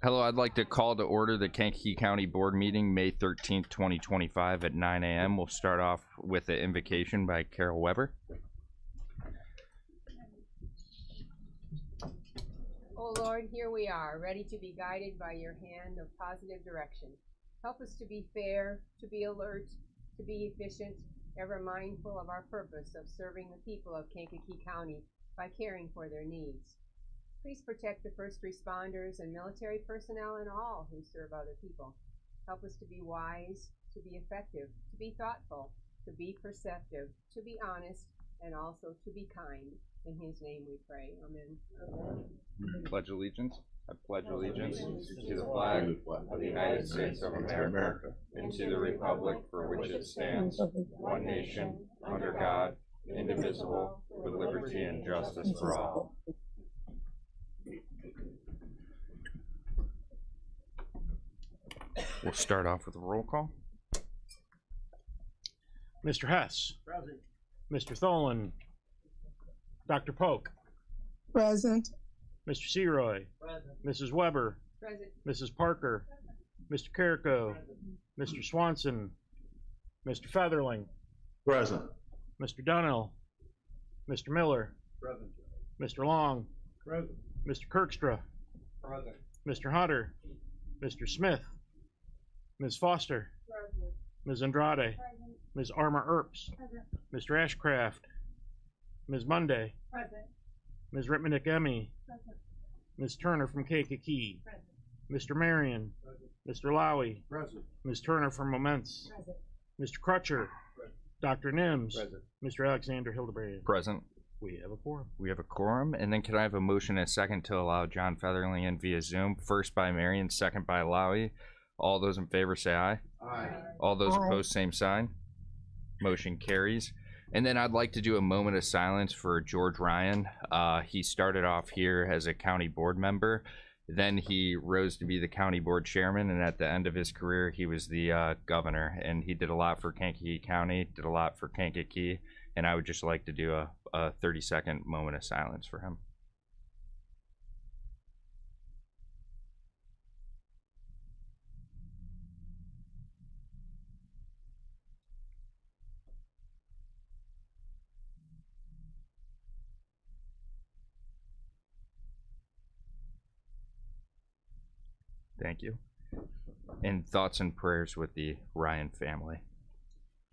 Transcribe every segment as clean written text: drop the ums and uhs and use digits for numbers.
Hello, I'd like to call to order the Kankakee County Board meeting, May 13th, 2025 at 9 a.m. We'll start off with an invocation by Carol Weber. Oh Lord, here we are, ready to be guided by your hand of positive direction. Help us to be fair, to be alert, to be efficient, ever mindful of our purpose of serving the people of Kankakee County by caring for their needs. Please protect the first responders and military personnel and all who serve other people. Help us to be wise, to be effective, to be thoughtful, to be perceptive, to be honest, and also to be kind. In his name we pray. Amen. Amen. Pledge allegiance. I pledge allegiance to the flag of the United States of America and to the republic for which it stands, one nation, under God, indivisible, with liberty and justice for all. We'll start off with a roll call. Mr. Hess. Present. Mr. Tholen. Dr. Polk. Present. Mr. Seroy. Present. Mrs. Weber. Present. Mrs. Parker. Mr. Carrico. Mr. Swanson. Mr. Featherling. Present. Mr. Dunnell. Mr. Miller. Present. Mr. Long. Present. Mr. Kirkstra. Present. Mr. Hunter. Mr. Smith. Ms. Foster. Present. Ms. Andrade. Present. Ms. Armour Earps. Present. Mr. Ashcraft. Ms. Monday. Present. Ms. Ripmanick-Emmy. Present. Ms. Turner from Kankakee. Present. Mr. Marion. Present. Mr. Lowy. Present. Ms. Turner from Moments. Present. Mr. Crutcher. Present. Dr. Nims. Present. Mr. Alexander Hildebrand. Present. We have a quorum. We have a quorum. And then can I have a motion and a second to allow John Featherling in via Zoom? First by Marion, second by Lowy. All those in favor say aye. Aye. All those Aye. opposed, same sign. Motion carries. And then I'd like to do a moment of silence for George Ryan. He started off here as a county board member. Then he rose to be the county board chairman. And at the end of his career, he was the governor. And he did a lot for Kankakee County, did a lot for Kankakee. And I would just like to do a 30-second moment of silence for him. Thank you. And thoughts and prayers with the Ryan family.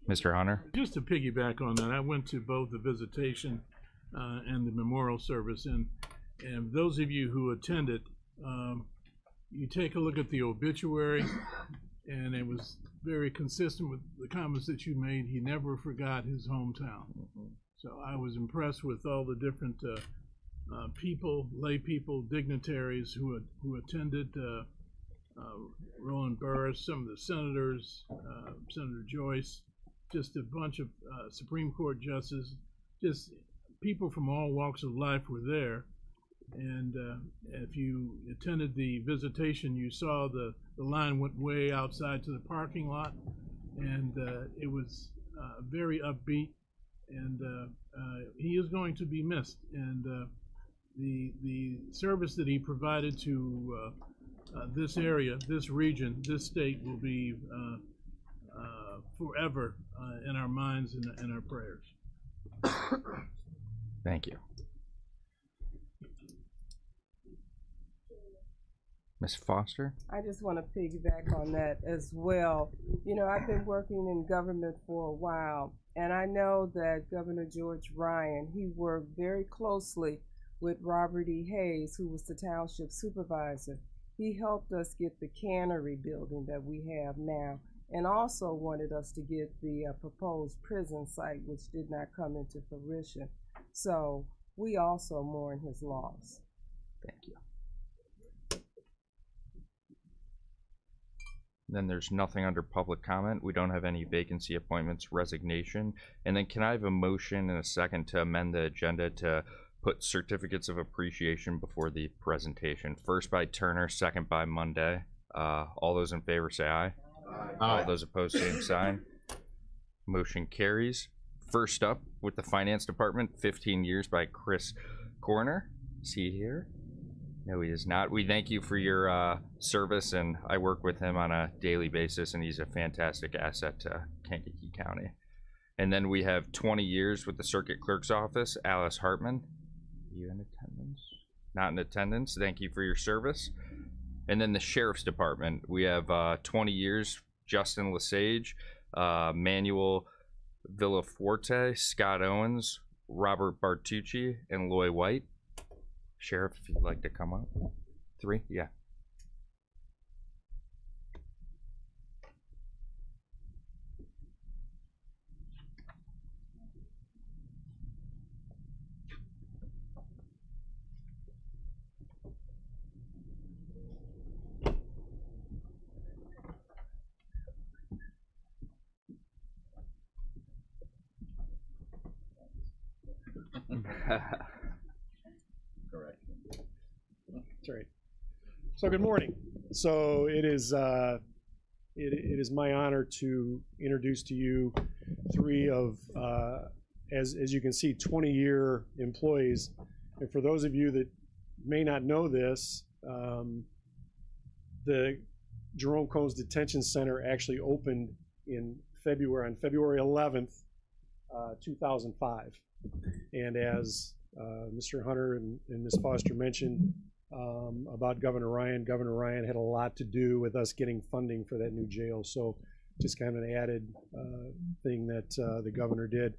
Mr. Hunter? Just to piggyback on that, I went to both the visitation and the memorial service, and those of you who attended, you take a look at the obituary, and it was very consistent with the comments that you made. He never forgot his hometown. So I was impressed with all the different people, lay people, dignitaries who attended. Roland Burris, some of the senators, Senator Joyce, just a bunch of Supreme Court justices, just people from all walks of life were there. And if you attended the visitation, you saw the line went way outside to the parking lot, and it was very upbeat, and he is going to be missed. And the service that he provided to this area, this region, this state will be forever in our minds and in our prayers. Thank you. Ms. Foster? I just want to piggyback on that as well. You know, I've been working in government for a while, and I know that Governor George Ryan, he worked very closely with Robert E. Hayes, who was the township supervisor. He helped us get the cannery building that we have now, and also wanted us to get the proposed prison site, which did not come into fruition. So we also mourn his loss. Thank you. Then there's nothing under public comment. We don't have any vacancy appointments, resignation. And then can I have a motion and a second to amend the agenda to put certificates of appreciation before the presentation? First by Turner, second by Monday. All those in favor say aye. Aye. All those opposed, same sign. Motion carries. First up with the Finance Department, 15 years by Chris Corner. Is he here? No, he is not. We thank you for your service, and I work with him on a daily basis, and he's a fantastic asset to Kankakee County. And then we have 20 years with the Circuit Clerk's Office, Alice Hartman. Are you in attendance? Not in attendance. Thank you for your service. And then the Sheriff's Department, we have 20 years, Justin Lesage, Manuel Villaforte, Scott Owens, Robert Bartucci, and Loy White. Sheriff, if you'd like to come up. 3? Yeah. Correct. That's right. So good morning. So it is my honor to introduce to you 3 of as you can see 20-year employees. And for those of you that may not know this, the Jerome Combs Detention Center actually opened on February 11th, 2005. And as Mr. Hunter and Ms. Foster mentioned about Governor Ryan had a lot to do with us getting funding for that new jail. So just kind of an added thing that the governor did.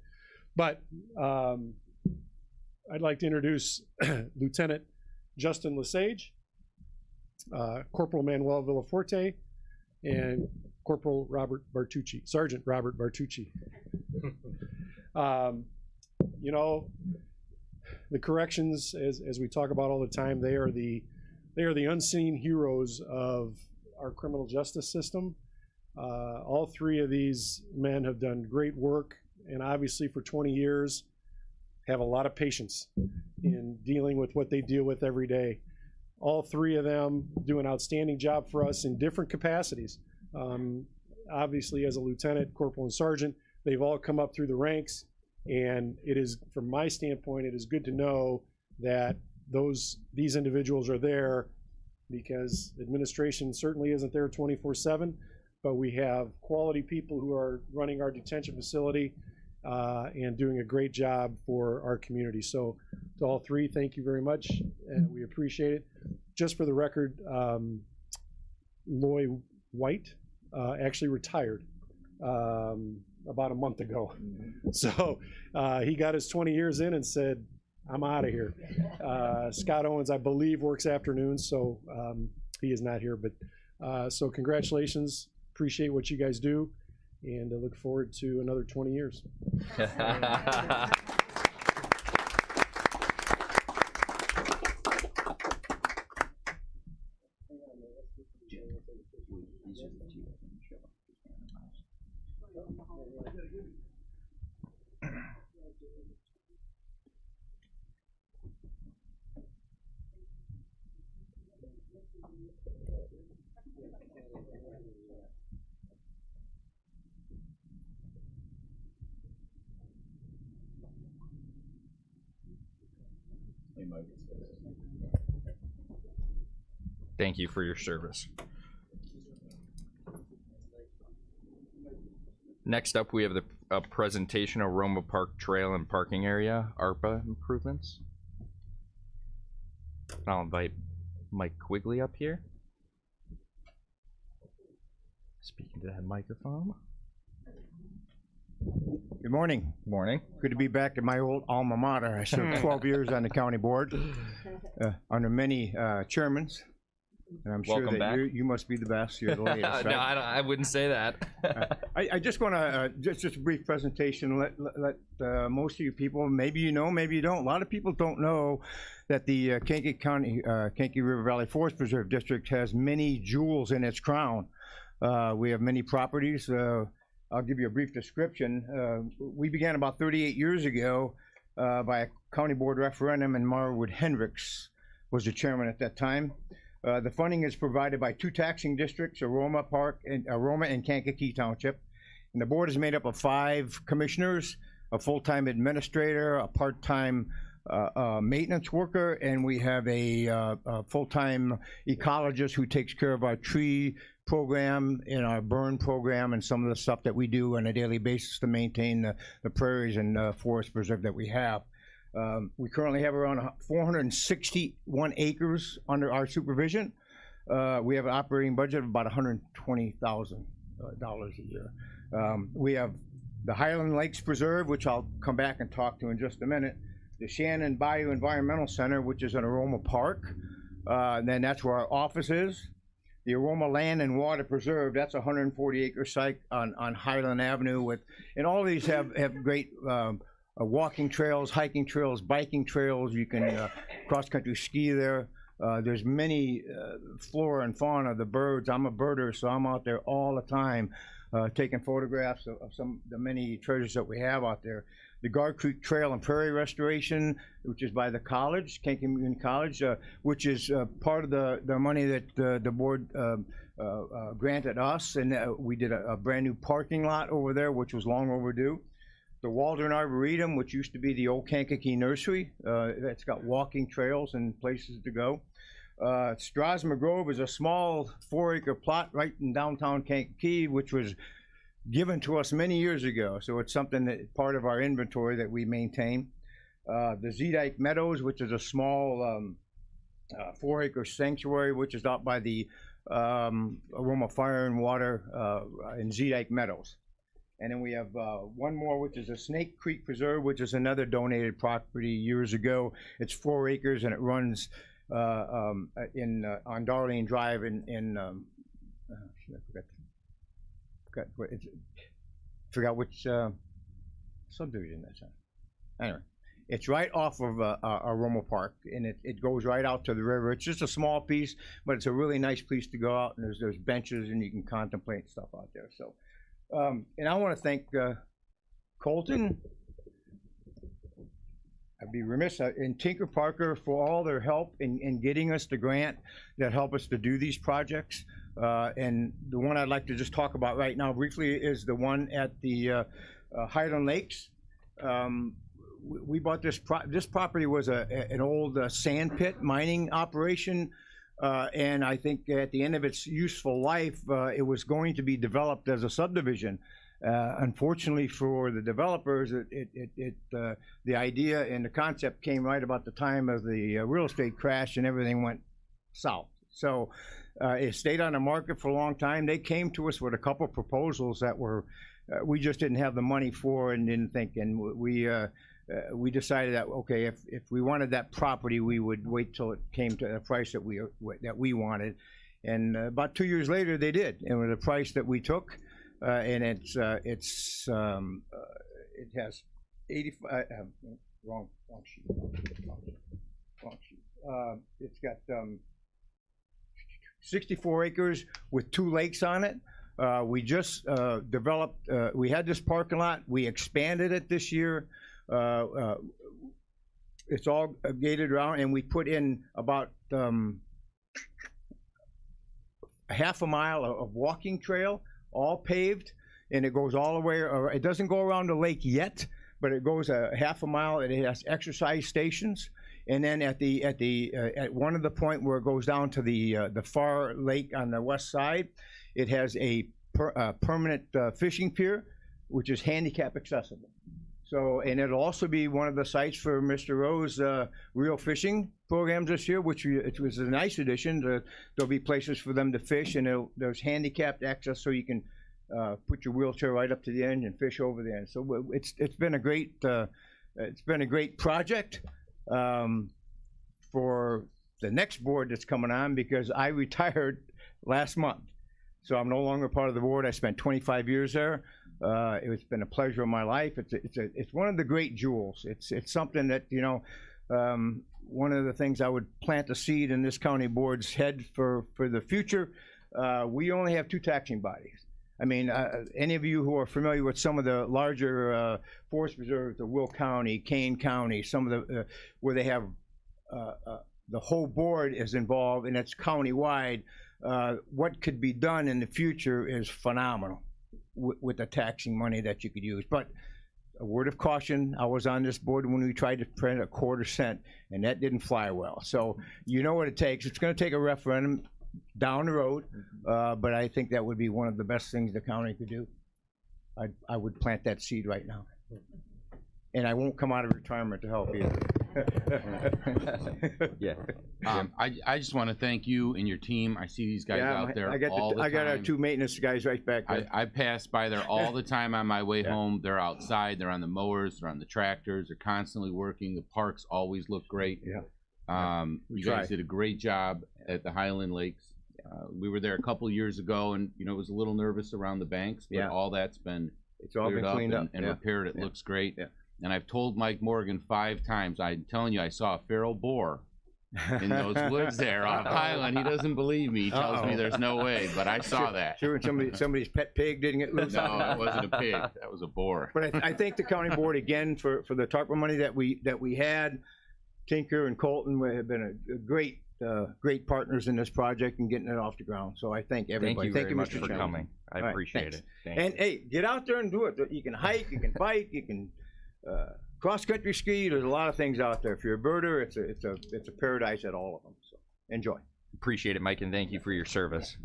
But I'd like to introduce Lieutenant Justin Lesage, Corporal Manuel Villaforte, and Corporal Robert Bartucci, Sergeant Robert Bartucci. You know, the corrections, as we talk about all the time, they are the unseen heroes of our criminal justice system. All 3 of these men have done great work, and obviously for 20 years have a lot of patience in dealing with what they deal with every day. All 3 of them do an outstanding job for us in different capacities. Obviously, as a lieutenant, corporal, and sergeant, they've all come up through the ranks. And it is, from my standpoint, it is good to know that these individuals are there because administration certainly isn't there 24/7, but we have quality people who are running our detention facility and doing a great job for our community. So to all 3, thank you very much, and we appreciate it. Just for the record, Loy White actually retired about a month ago. So he got his 20 years in and said, I'm out of here. Scott Owens, I believe, works afternoons, so he is not here. But so congratulations. Appreciate what you guys do, and I look forward to another 20 years. Thank you for your service. Next up, we have a presentation of Roma Park Trail and Parking Area, ARPA improvements. I'll invite Mike Quigley up here. Speaking to that microphone. Good morning. Morning. Good to be back at my old alma mater. I served 12 years on the county board under many chairmans. And I'm Welcome sure that back. you must be the best. You're the latest, right? No, I wouldn't say that. I just want to, just a brief presentation, let most of you people, maybe you know, maybe you don't. A lot of people don't know that the Kankakee County, Kankakee River Valley Forest Preserve District has many jewels in its crown. We have many properties. I'll give you a brief description. We began about 38 years ago by a county board referendum, and Marwood Hendricks was the chairman at that time. The funding is provided by 2 taxing districts, Aroma and Kankakee Township. And the board is made up of 5 commissioners, a full-time administrator, a part-time maintenance worker, and we have a full-time ecologist who takes care of our tree program and our burn program and some of the stuff that we do on a daily basis to maintain the prairies and forest preserve that we have. We currently have around 461 acres under our supervision. We have an operating budget of about $120,000 a year. We have the Highland Lakes Preserve, which I'll come back and talk to in just a minute. The Shannon Bayou Environmental Center, which is in Aroma Park. And then that's where our office is. The Aroma Land and Water Preserve, that's a 140-acre site on Highland Avenue and all of these have great walking trails, hiking trails, biking trails. You can cross-country ski there. There's many flora and fauna, the birds. I'm a birder, so I'm out there all the time taking photographs of the many treasures that we have out there. The Guard Creek Trail and Prairie Restoration, which is by the college, Kankakee Community College, which is part of the money that the board granted us, and we did a brand new parking lot over there, which was long overdue. The Waldron Arboretum, which used to be the old Kankakee Nursery, that's got walking trails and places to go. Strasma Grove is a small 4-acre plot right in downtown Kankakee, which was given to us many years ago. So it's something that part of our inventory that we maintain. The Zedike Meadows, which is a small 4-acre sanctuary, which is out by the Aroma Fire and Water in Zedike Meadows. And then we have one more, which is a Snake Creek Preserve, which is another donated property years ago. It's 4 acres and it runs on Darlene Drive forgot which subdivision that's in. Anyway, it's right off of Aroma Park, and it goes right out to the river. It's just a small piece, but it's a really nice place to go out, and there's benches, and you can contemplate stuff out there. So, and I want to thank Colton. I'd be remiss, and Tinker Parker for all their help in getting us the grant that help us to do these projects. And the one I'd like to just talk about right now briefly is the one at the Highland Lakes. We bought this property was an old sand pit mining operation, and I think at the end of its useful life, it was going to be developed as a subdivision. Unfortunately for the developers, the idea and the concept came right about the time of the real estate crash, and everything went south. So it stayed on the market for a long time. They came to us with a couple of proposals that were we just didn't have the money for and didn't think, and we decided that okay, if we wanted that property, we would wait till it came to a price that we wanted. And about 2 years later, they did, and with a price that we took. And it has 85. Wrong sheet. It's got 64 acres with 2 lakes on it. We just developed. We had this parking lot. We expanded it this year. It's all gated around, and we put in about half a mile of walking trail, all paved, and it goes all the way. It doesn't go around the lake yet, but it goes a half a mile. And it has exercise stations, and then at one of the point where it goes down to the far lake on the west side, it has a permanent fishing pier, which is handicap accessible. So, and it'll also be one of the sites for Mr. Rowe's Real Fishing programs this year, which it was a nice addition. There'll be places for them to fish, and there's handicapped access, so you can put your wheelchair right up to the end and fish over there. And so it's been a great project for the next board that's coming on, because I retired last month, so I'm no longer part of the board. I spent 25 years there. It's been a pleasure of my life. It's one of the great jewels. It's something that, you know, one of the things I would plant a seed in this county board's head for the future. We only have 2 taxing bodies. I mean, any of you who are familiar with some of the larger forest reserves, the Will County, Kane County, some of the where they have the whole board is involved and it's county-wide. What could be done in the future is phenomenal with the taxing money that you could use. But a word of caution, I was on this board when we tried to print a 1/4 cent, and that didn't fly well. So you know what it takes. It's gonna take a referendum down the road, but I think that would be one of the best things the county could do. I would plant that seed right now. And I won't come out of retirement to help either. Yeah. I just want to thank you and your team. I see these guys out there all the time. I got our 2 maintenance guys right back there. I pass by there all the time on my way home. They're outside. They're on the mowers. They're on the tractors. They're constantly working. The parks always look great. Yeah. You guys did a great job at the Highland Lakes. We were there a couple years ago, and it was a little nervous around the banks, but all that's been It's all been cleaned up and repaired. It looks great. Yeah. And I've told Mike Morgan 5 times. I'm telling you, I saw a feral boar in those woods there off Highland. He doesn't believe me. He tells me there's no way, but I saw that. Sure, somebody's pet pig didn't get loose. No, it wasn't a pig. That was a boar. But I thank the county board again for the TARPA money that we had. Tinker and Colton have been a great partners in this project and getting it off the ground. So I thank everybody. Thank you very much Mr. for Chairman. coming. I All right, appreciate thanks. it. Thank And you. hey, get out there and do it. You can hike, you can bike, you can cross-country ski. There's a lot of things out there. If you're a birder, it's a paradise at all of them. So enjoy. Appreciate it, Mike, and thank you for your service.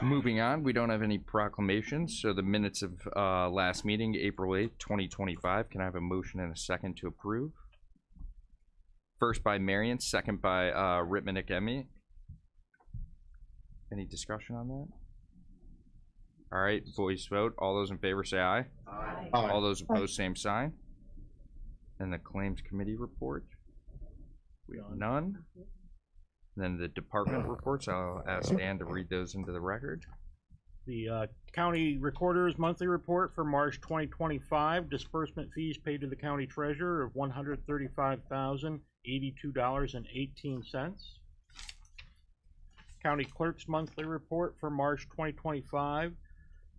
Moving on, we don't have any proclamations, so the minutes of last meeting, April 8th, 2025. Can I have a motion and a second to approve? First by Marion, second by Ritmanek Emmy. Any discussion on that? All right, voice vote. All those in favor say aye. Aye. All those opposed, same sign. And the claims committee report? None. Then the department reports, I'll ask Dan to read those into the record. The county recorder's monthly report for March 2025, disbursement fees paid to the county treasurer of $135,082.18. County clerk's monthly report for March 2025,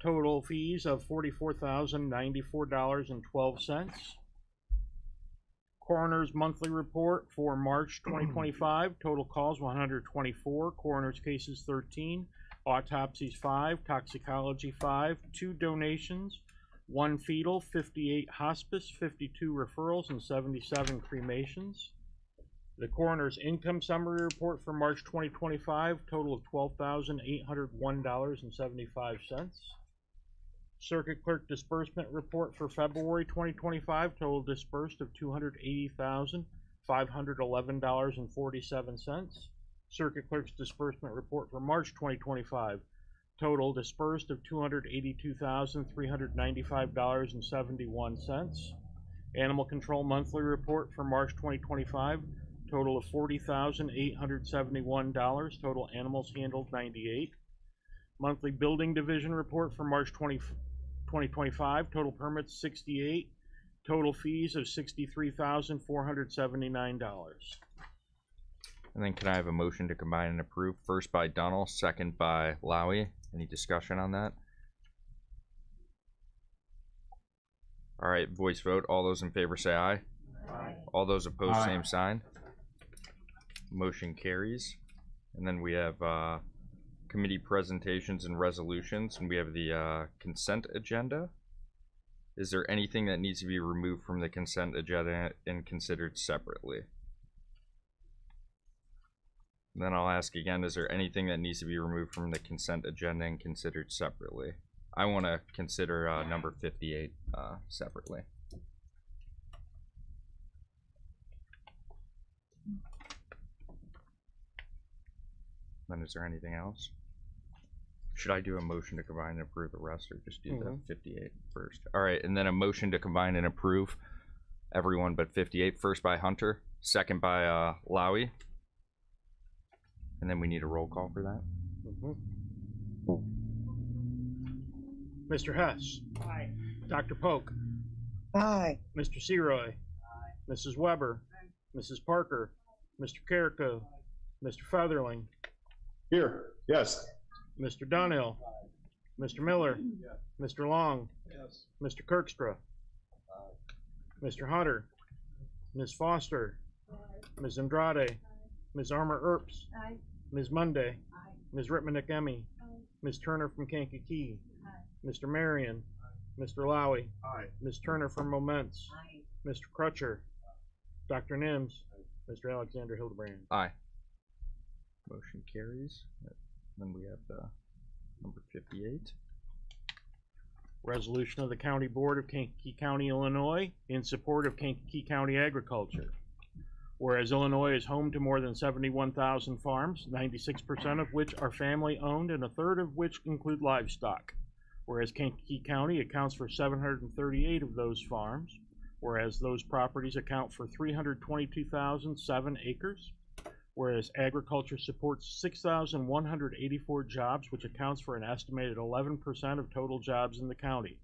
total fees of $44,094.12. Coroner's monthly report for March 2025, total calls 124, coroner's cases 13, autopsies 5, toxicology 5, 2 donations, 1 fetal, 58 hospice, 52 referrals, and 77 cremations. The coroner's income summary report for March 2025, total of $12,801.75. Circuit clerk disbursement report for February 2025, total disbursed of $280,511.47. Circuit clerk's disbursement report for March 2025, total disbursed of $282,395.71. Animal control monthly report for March 2025, total of $40,871. Total animals handled 98. Monthly building division report for March 2025, total permits 68, total fees of $63,479. And then can I have a motion to combine and approve? First by Dunnell, second by Lowy. Any discussion on that? All right, voice vote. All those in favor say aye. Aye. All those opposed, same sign. Motion carries. And then we have committee presentations and resolutions, and we have the consent agenda. Is there anything that needs to be removed from the consent agenda and considered separately? And then I'll ask again, is there anything that needs to be removed from the consent agenda and considered separately? I want to consider number 58 separately. Then is there anything else? Should I do a motion to combine and approve the rest, or just do the 58 first? All right, and then a motion to combine and approve everyone but 58. First by Hunter, second by Lowy. And then we need a roll call for that. Mr. Hess. Aye. Dr. Polk. Aye. Mr. Seroy. Mrs. Weber. Mrs. Parker. Mr. Carrico. Mr. Featherling. Here, yes. Mr. Dunhill. Mr. Miller. Mr. Long. Yes. Mr. Kirkstra. Mr. Hunter. Ms. Foster. Ms. Andrade. Ms. Armour Earps. Aye. Ms. Monday. Aye. Ms. Rittman-McEmmey. Aye. Ms. Turner from Kankakee. Aye. Mr. Marion. Mr. Lowy. Aye. Ms. Turner from Moments. Aye. Mr. Crutcher. Dr. Nims. Mr. Alexander Hildebrand. Aye. Motion carries. Then we have the number 58. Resolution of the County Board of Kankakee County, Illinois, in support of Kankakee County agriculture. Whereas Illinois is home to more than 71,000 farms, 96% of which are family-owned and a third of which include livestock. Whereas Kankakee County accounts for 738 of those farms, whereas those properties account for 322,007 acres. Whereas agriculture supports 6,184 jobs, which accounts for an estimated 11% of total jobs in the county.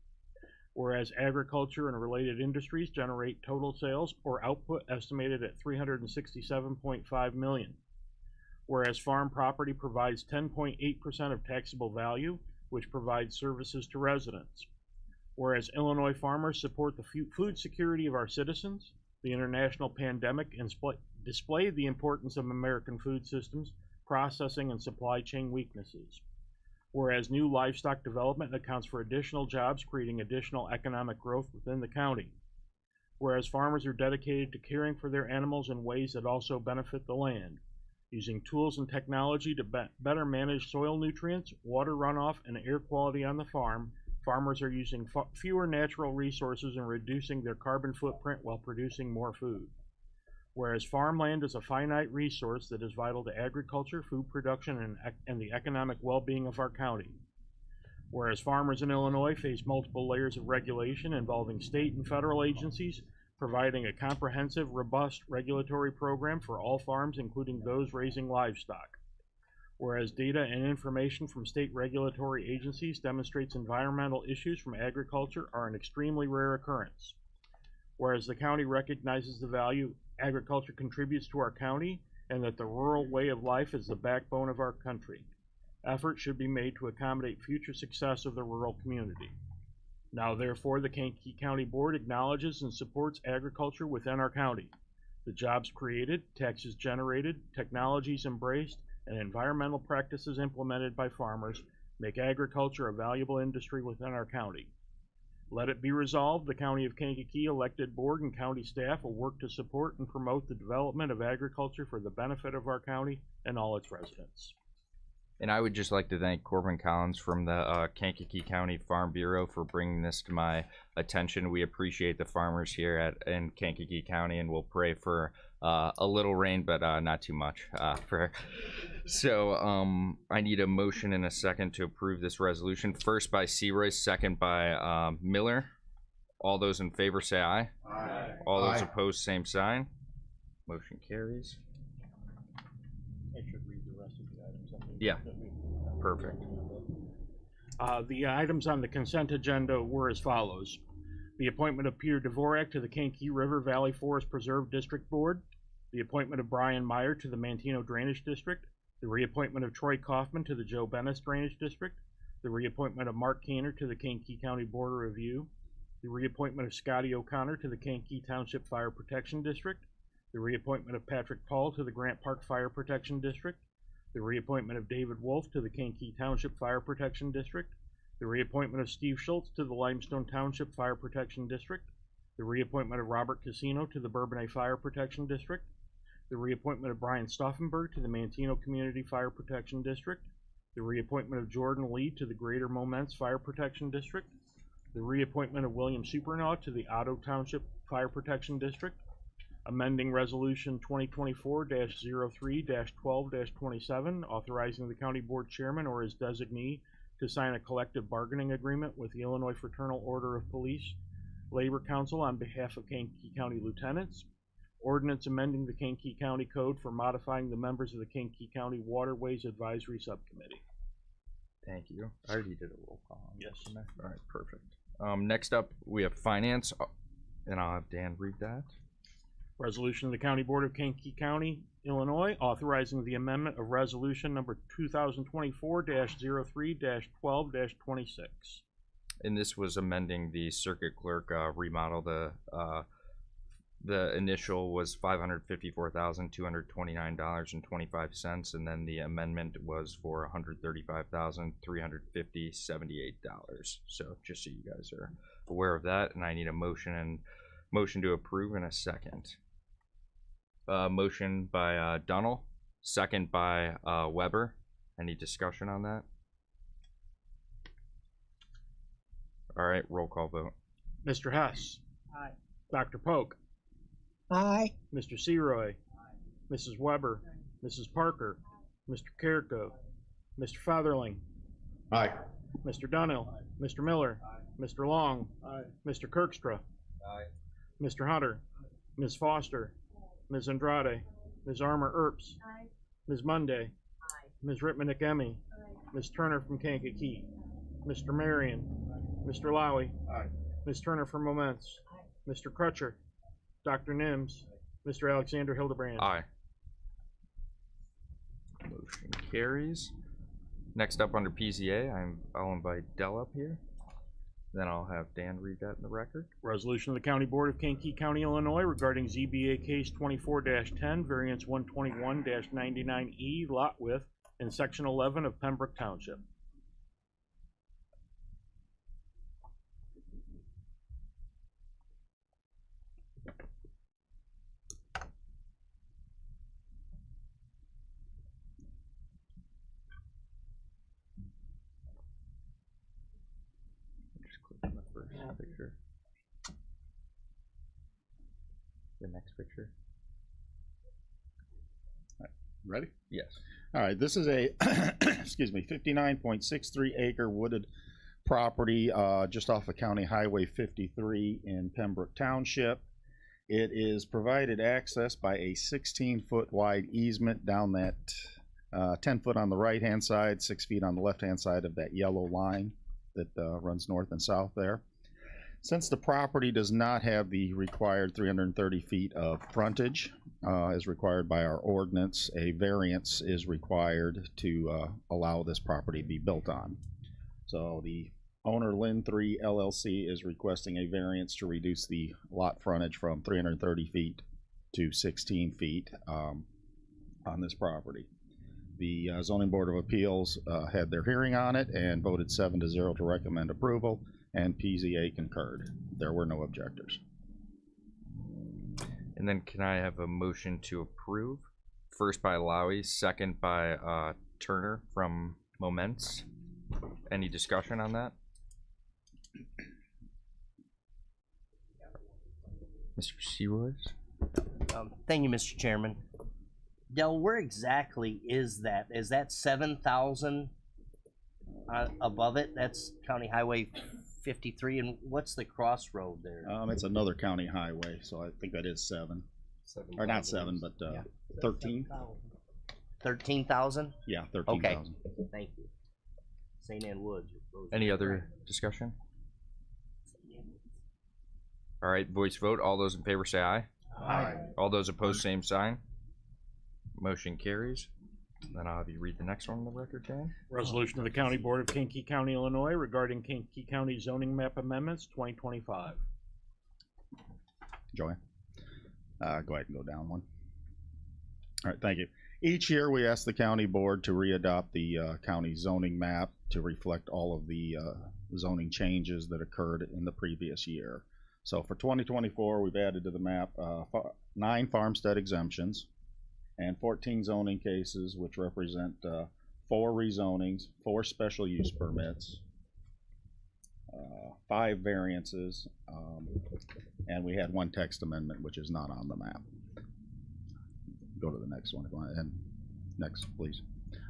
Whereas agriculture and related industries generate total sales or output estimated at $367.5 million. Whereas farm property provides 10.8% of taxable value, which provides services to residents. Whereas Illinois farmers support the food security of our citizens, the international pandemic, and displayed the importance of American food systems, processing, and supply chain weaknesses. Whereas new livestock development accounts for additional jobs, creating additional economic growth within the county. Whereas farmers are dedicated to caring for their animals in ways that also benefit the land, using tools and technology to better manage soil nutrients, water runoff, and air quality on the farm. Farmers are using fewer natural resources and reducing their carbon footprint while producing more food. Whereas farmland is a finite resource that is vital to agriculture, food production, and the economic well-being of our county. Whereas farmers in Illinois face multiple layers of regulation involving state and federal agencies, providing a comprehensive, robust regulatory program for all farms, including those raising livestock. Whereas data and information from state regulatory agencies demonstrates environmental issues from agriculture are an extremely rare occurrence. Whereas the county recognizes the value agriculture contributes to our county and that the rural way of life is the backbone of our country. Effort should be made to accommodate future success of the rural community. Now, therefore, the Kankakee County Board acknowledges and supports agriculture within our county. The jobs created, taxes generated, technologies embraced, and environmental practices implemented by farmers make agriculture a valuable industry within our county. Let it be resolved, the County of Kankakee elected board and county staff will work to support and promote the development of agriculture for the benefit of our county and all its residents. And I would just like to thank Corbin Collins from the Kankakee County Farm Bureau for bringing this to my attention. We appreciate the farmers here in Kankakee County, and we'll pray for a little rain, but not too much. So I need a motion and a second to approve this resolution. First by Searoy, second by Miller. All those in favor say aye. Aye. All those opposed, same sign. Motion carries. I should read the rest of the items. Yeah, perfect. The items on the consent agenda were as follows. The appointment of Peter Dvorak to the Kankakee River Valley Forest Preserve District Board. The appointment of Brian Meyer to the Mantino Drainage District. The reappointment of Troy Kaufman to the Joe Bennis Drainage District. The reappointment of Mark Keener to the Kankakee County Board of Review. The reappointment of Scotty O'Connor to the Kankakee Township Fire Protection District. The reappointment of Patrick Paul to the Grant Park Fire Protection District. The reappointment of David Wolf to the Kankakee Township Fire Protection District. The reappointment of Steve Schultz to the Limestone Township Fire Protection District. The reappointment of Robert Casino to the Bourbonnais Fire Protection District. The reappointment of Brian Stauffenberg to the Mantino Community Fire Protection District. The reappointment of Jordan Lee to the Greater Moments Fire Protection District. The reappointment of William Supernaw to the Otto Township Fire Protection District. Amending Resolution 2024-03-12-27, authorizing the County Board Chairman or his designee to sign a collective bargaining agreement with the Illinois Fraternal Order of Police Labor Council on behalf of Kankakee County Lieutenants. Ordinance amending the Kankakee County Code for modifying the members of the Kankakee County Waterways Advisory Subcommittee. Thank you. I already did a roll call. Yes. All right, perfect. Next up, we have Finance, and I'll have Dan read that. Resolution of the County Board of Kankakee County, Illinois, authorizing the amendment of Resolution number 2024-03-12-26. And this was amending the circuit clerk remodel. The initial was $554,229.25, and then the amendment was for $135,350.78. So just so you guys are aware of that, and I need a motion to approve in a second. Motion by Dunnell, second by Weber. Any discussion on that? All right, roll call vote. Mr. Hess. Aye. Dr. Polk. Aye. Mr. Seroy. Mrs. Weber. Mrs. Parker. Mr. Carrico. Mr. Featherling. Aye. Mr. Dunnell. Mr. Miller. Mr. Long. Mr. Kirkstra. Mr. Hunter. Ms. Foster. Ms. Andrade. Ms. Armour Earps. Ms. Monday. Ms. Rittman-McEmmy. Ms. Turner from Kankakee. Mr. Marion. Mr. Lowy. Ms. Turner from Moments. Mr. Crutcher. Dr. Nims. Mr. Alexander Hildebrand. Aye. Motion carries. Next up under PZA, I'll invite Dell up here. Then I'll have Dan read that in the record. Resolution of the County Board of Kankakee County, Illinois regarding ZBA case 24-10, variance 121-99E, lot width in section 11 of Pembroke Township. Just click on the first picture. The next picture. Ready? Yes. All right, this is a, excuse me, 59.63 acre wooded property just off of County Highway 53 in Pembroke Township. It is provided access by a 16-foot wide easement down that 10 foot on the right-hand side, 6 feet on the left-hand side of that yellow line that runs north and south there. Since the property does not have the required 330 feet of frontage as required by our ordinance, a variance is required to allow this property to be built on. So the owner, Lynn 3 LLC, is requesting a variance to reduce the lot frontage from 330 feet to 16 feet on this property. The Zoning Board of Appeals had their hearing on it and voted 7-0 to recommend approval, and PZA concurred. There were no objectors. And then can I have a motion to approve? First by Lowy, second by Turner from Moments. Any discussion on that? Mr. Seroy? Thank you, Mr. Chairman. Del, where exactly is that? Is that 7,000 above it? That's County Highway 53, and what's the crossroad there? It's another county highway, so I think that is 7. Or not 7, but 13. 13,000? Yeah, 13,000. Okay, thank you. St. Ann Woods. Any other discussion? All right, voice vote. All those in favor say aye. Aye. All those opposed, same sign. Motion carries. Then I'll have you read the next one on the record, Dan. Resolution of the County Board of Kankakee County, Illinois regarding Kankakee County zoning map amendments 2025. Joanne, go ahead and go down one. All right, thank you. Each year we ask the county board to readopt the county zoning map to reflect all of the zoning changes that occurred in the previous year. So for 2024, we've added to the map 9 farmstead exemptions and 14 zoning cases, which represent 4 rezonings, 4 special use permits, 5 variances, and we had 1 text amendment, which is not on the map. Go to the next one. Go ahead. Next, please.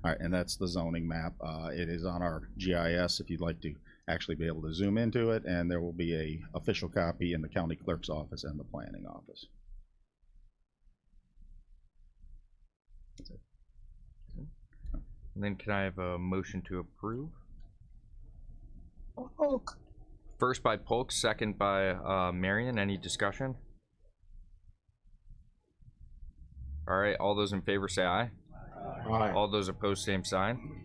All right, and that's the zoning map. It is on our GIS if you'd like to actually be able to zoom into it, and there will be a official copy in the county clerk's office and the planning office. That's it. And then can I have a motion to approve? Polk. First by Polk, second by Marion. Any discussion? All right, all those in favor say aye. Aye. All those opposed, same sign.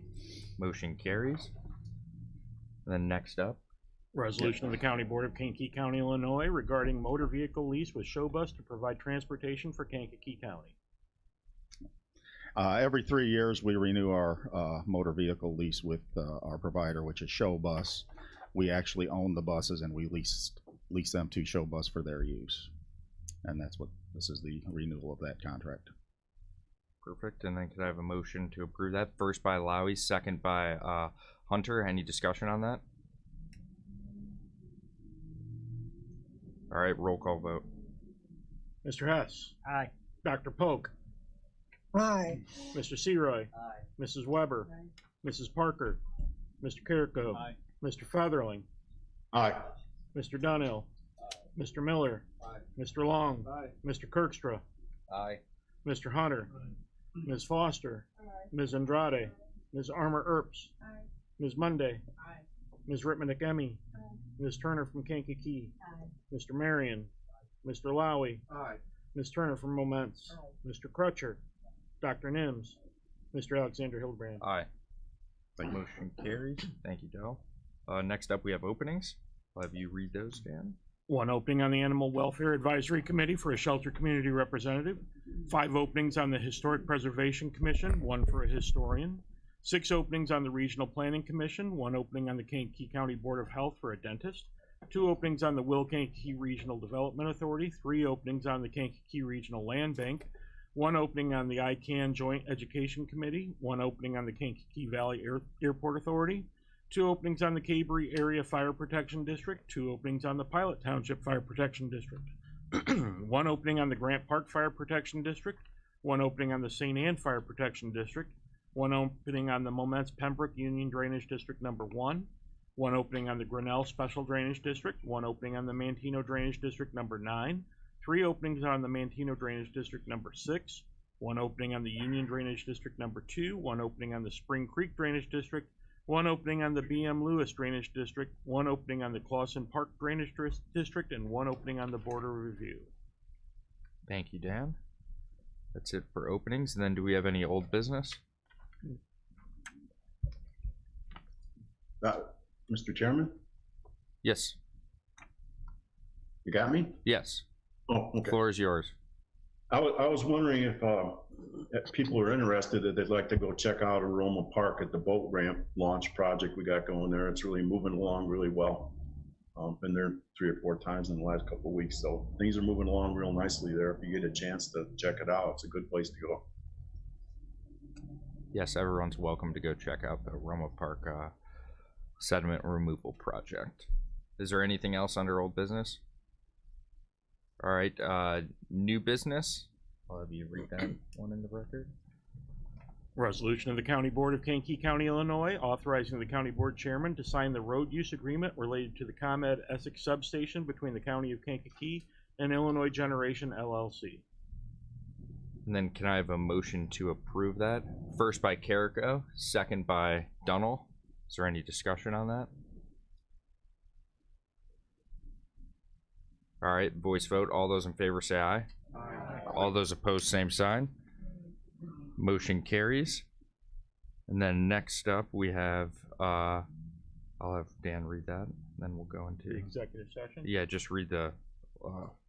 Motion carries. And then next up, Resolution of the County Board of Kankakee County, Illinois regarding motor vehicle lease with Show Bus to provide transportation for Kankakee County. Every 3 years, we renew our motor vehicle lease with our provider, which is Show Bus. We actually own the buses, and we lease them to Show Bus for their use. And that's what this is, the renewal of that contract. Perfect. And then could I have a motion to approve that? First by Lowy, second by Hunter. Any discussion on that? All right, roll call vote. Mr. Hess. Aye. Dr. Polk. Aye. Mr. Seroy. Aye. Mrs. Weber. Mrs. Parker. Mr. Carrico. Aye. Mr. Featherling. Aye. Mr. Dunhill. Mr. Miller. Aye. Mr. Long. Aye. Mr. Kirkstra. Aye. Mr. Hunter. Ms. Foster. Ms. Andrade. Ms. Armour Earps. Ms. Monday. Ms. Rittman-McEmmey. Ms. Turner from Kankakee. Mr. Marion. Mr. Lowy. Aye. Ms. Turner from Moments. Mr. Crutcher. Dr. Nims. Mr. Alexander Hildebrand. Aye. Motion carries. Thank you, Dell. Next up, we have openings. I'll have you read those, Dan. One opening on the Animal Welfare Advisory Committee for a Shelter Community Representative. 5 openings on the Historic Preservation Commission, 1 for a historian. 6 openings on the Regional Planning Commission, 1 opening on the Kankakee County Board of Health for a dentist. 2 openings on the Will Kankakee Regional Development Authority. 3 openings on the Kankakee Regional Land Bank. 1 opening on the ICANN Joint Education Committee. 1 opening on the Kankakee Valley Airport Authority. 2 openings on the Cabrey Area Fire Protection District. 2 openings on the Pilot Township Fire Protection District. 1 opening on the Grant Park Fire Protection District. 1 opening on the St. Anne Fire Protection District. 1 opening on the Moments Pembroke Union Drainage District number 1. 1 opening on the Grinnell Special Drainage District. 1 opening on the Mantino Drainage District number 9. 3 openings on the Mantino Drainage District number 6. 1 opening on the Union Drainage District number 2. 1 opening on the Spring Creek Drainage District. 1 opening on the B.M. Lewis Drainage District, 1 opening on the Clausen Park Drainage District, and 1 opening on the Border Review. Thank you, Dan. That's it for openings. And then do we have any old business? Mr. Chairman, Yes. you got me? Yes. Oh, okay. Floor is yours. I was wondering if people are interested, that they'd like to go check out Aroma Park at the boat ramp launch project we got going there. It's really moving along really well. Been there 3 or 4 times in the last couple of weeks, so things are moving along real nicely there. If you get a chance to check it out, it's a good place to go. Yes, everyone's welcome to go check out the Aroma Park sediment removal project. Is there anything else under old business? All right, new business. I'll have you read that one in the record. Resolution of the County Board of Kankakee County, Illinois, authorizing the County Board Chairman to sign the road use agreement related to the ComEd Essex substation between the County of Kankakee and Illinois Generation LLC. And then can I have a motion to approve that? First by Carrico, second by Dunhill. Is there any discussion on that? All right, voice vote. All those in favor say aye. Aye. All those opposed, same sign. Motion carries. And then next up we have, I'll have Dan read that, and then we'll go into Executive session. Yeah, just read the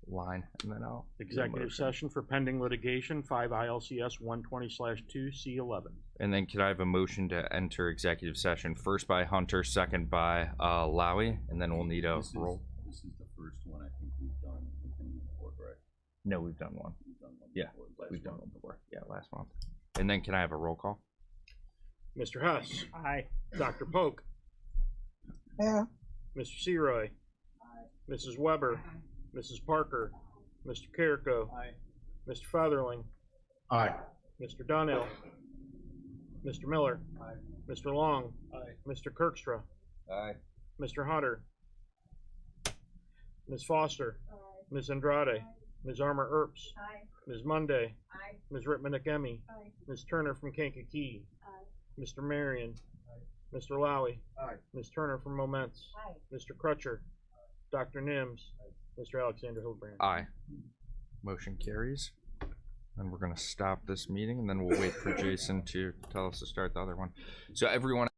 line, and then I'll Executive session for pending litigation, 5 ILCS 120/2 C11. And then could I have a motion to enter executive session? First by Hunter, second by Lowy, and then we'll need a roll. This is the first one I think we've done within the board, right? No, we've done one. We've done one Yeah, before, we've done one before. Yeah, last month. And then can I have a roll call? Mr. Hess. Aye. Dr. Polk. Yeah. Mr. Seroy. Mrs. Weber. Mrs. Parker. Mr. Carrico. Aye. Mr. Featherling. Aye. Mr. Dunhill. Mr. Miller. Aye. Mr. Long. Aye. Mr. Kirkstra. Aye. Mr. Hunter. Ms. Foster. Ms. Andrade. Ms. Armour Earps. Ms. Monday. Ms. Rittman-McEmmey. Ms. Turner from Kankakee. Mr. Marion. Mr. Lowy. Ms. Turner from Moments. Mr. Crutcher. Dr. Nims. Mr. Alexander Hildebrand. Aye. Motion carries. And we're going to stop this meeting, and then we'll wait for Jason to tell us to start the other one. So everyone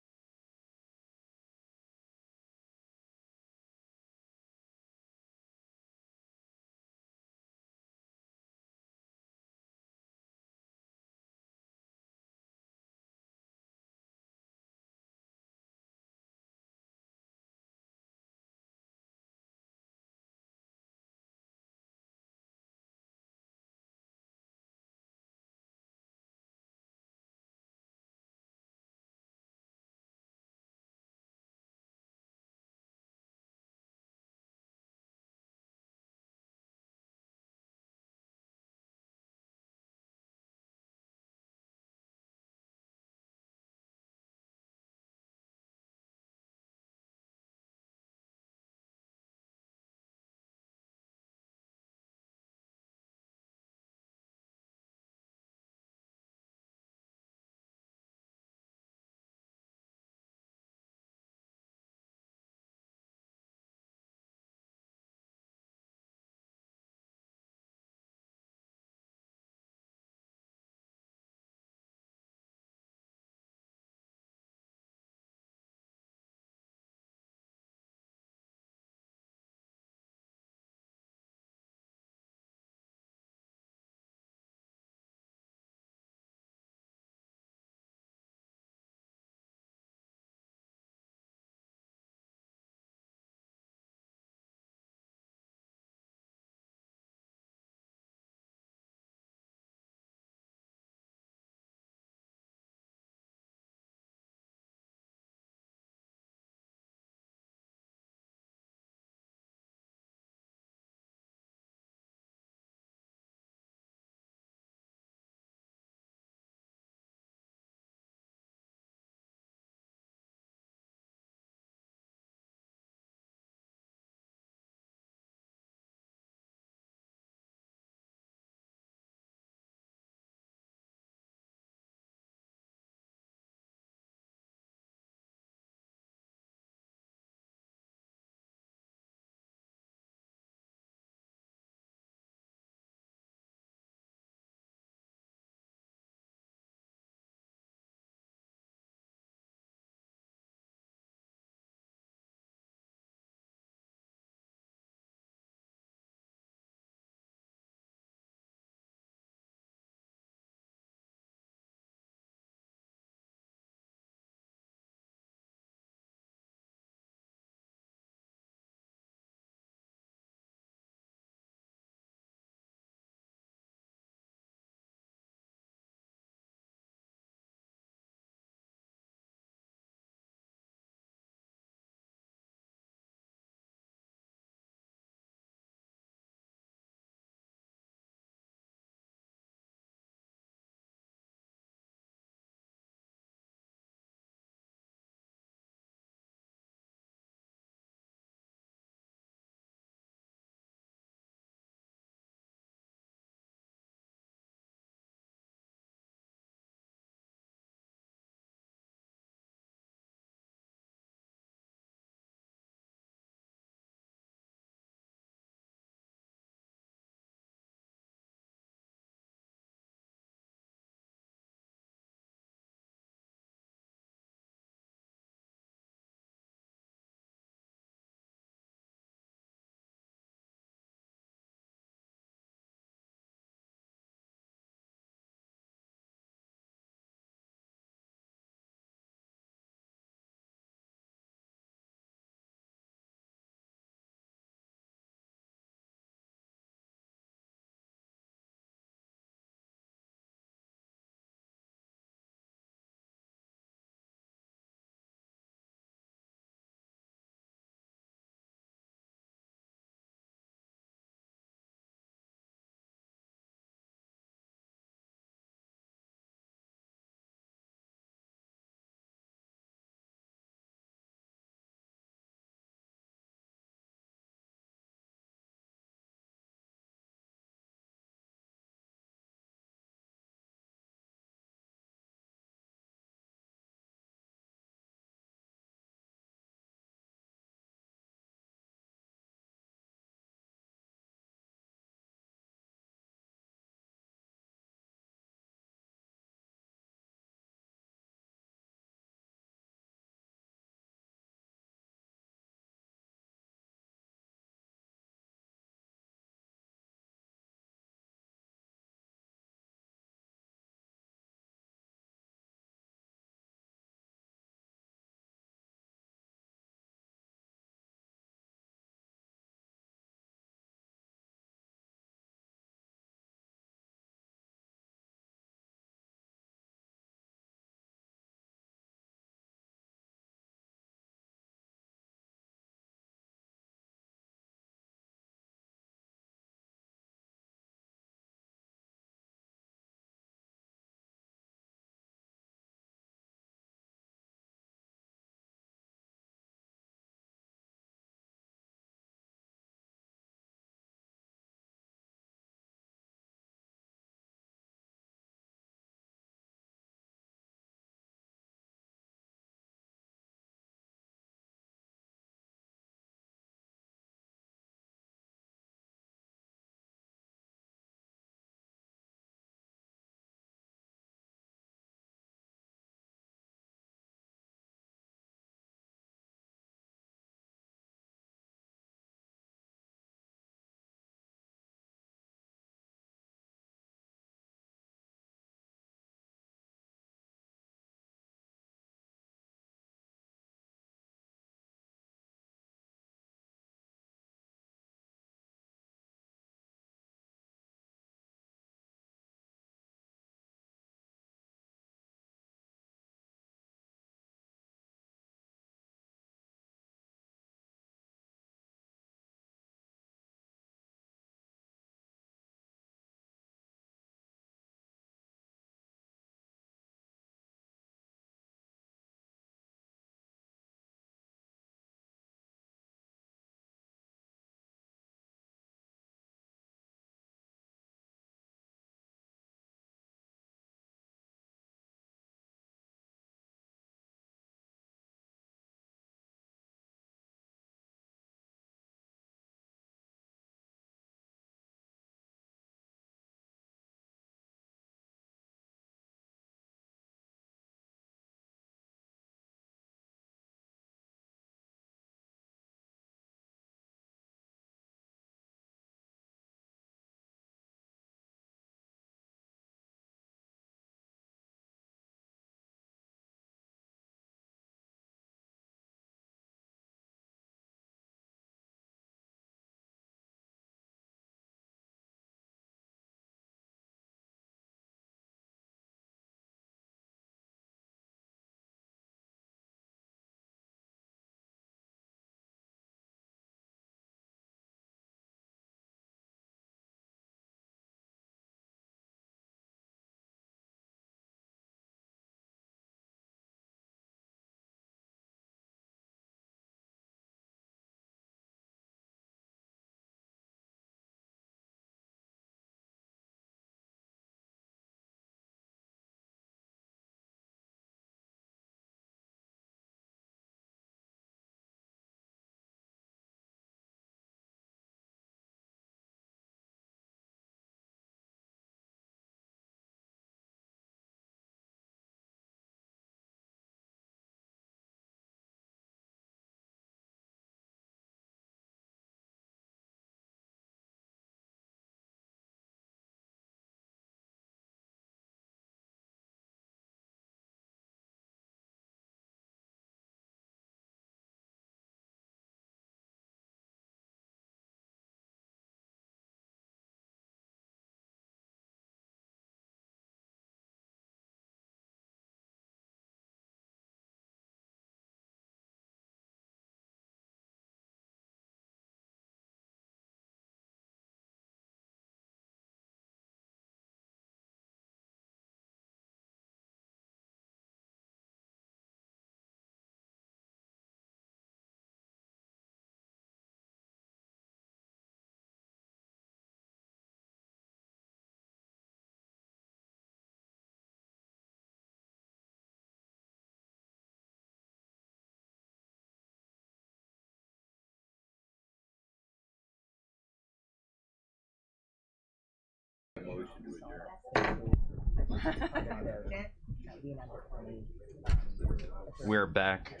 We're back.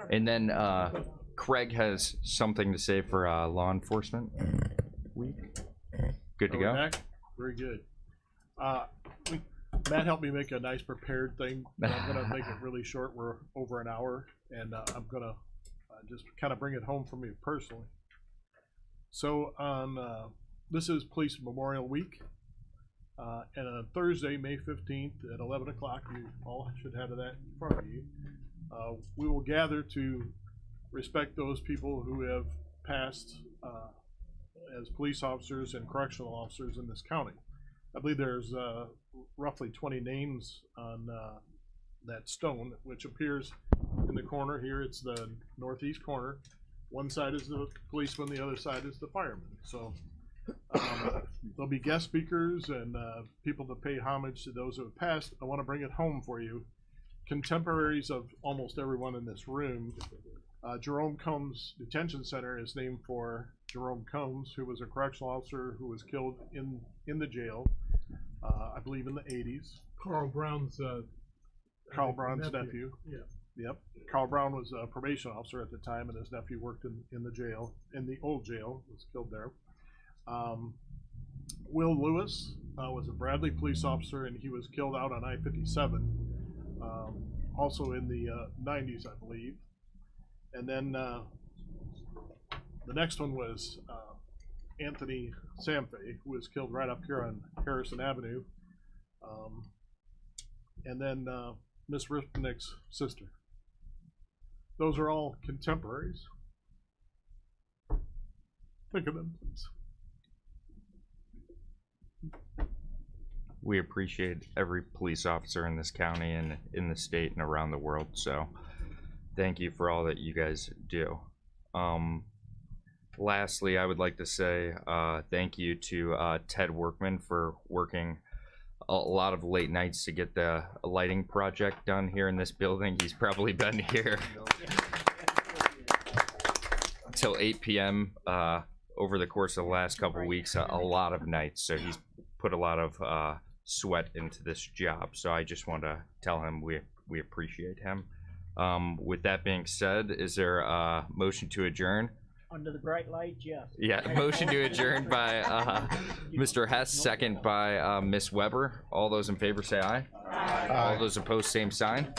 And then Craig has something to say for law enforcement week. Good to Are we go? back? Very good. Matt helped me make a nice prepared thing, but I'm gonna make it really short. We're over an hour, and I'm gonna just kind of bring it home for me personally. So on this is Police Memorial Week, and on Thursday, May 15th at 11 o'clock, you all should have that in front of you. We will gather to respect those people who have passed as police officers and correctional officers in this county. I believe there's roughly 20 names on that stone, which appears in the corner here. It's the northeast corner. One side is the policeman, the other side is the fireman. So there'll be guest speakers and people to pay homage to those who have passed. I want to bring it home for you. Contemporaries of almost everyone in this room. Jerome Combs Detention Center is named for Jerome Combs, who was a correctional officer who was killed in the jail, I believe in the 80s. Carl Brown's nephew. Yeah. Yep. Carl Brown was a probation officer at the time, and his nephew worked in the jail, in the old jail, was killed there. Will Lewis was a Bradley police officer, and he was killed out on I-57, also in the 90s, I believe. And then the next one was Anthony Samfay, who was killed right up here on Harrison Avenue. And then Miss Ripnick's sister. Those are all contemporaries. Think of them, please. We appreciate every police officer in this county and in the state and around the world. So thank you for all that you guys do. Lastly, I would like to say thank you to Ted Workman for working a lot of late nights to get the lighting project done here in this building. He's probably been here till 8 p.m. Over the course of the last couple of weeks, a lot of nights. So he's put a lot of sweat into this job. So I just want to tell him we appreciate him. With that being said, is there a motion to adjourn? Under the bright light, yes. Yeah, motion to adjourn by Mr. Hess, second by Miss Weber. All those in favor say aye. Aye. All those opposed, same sign.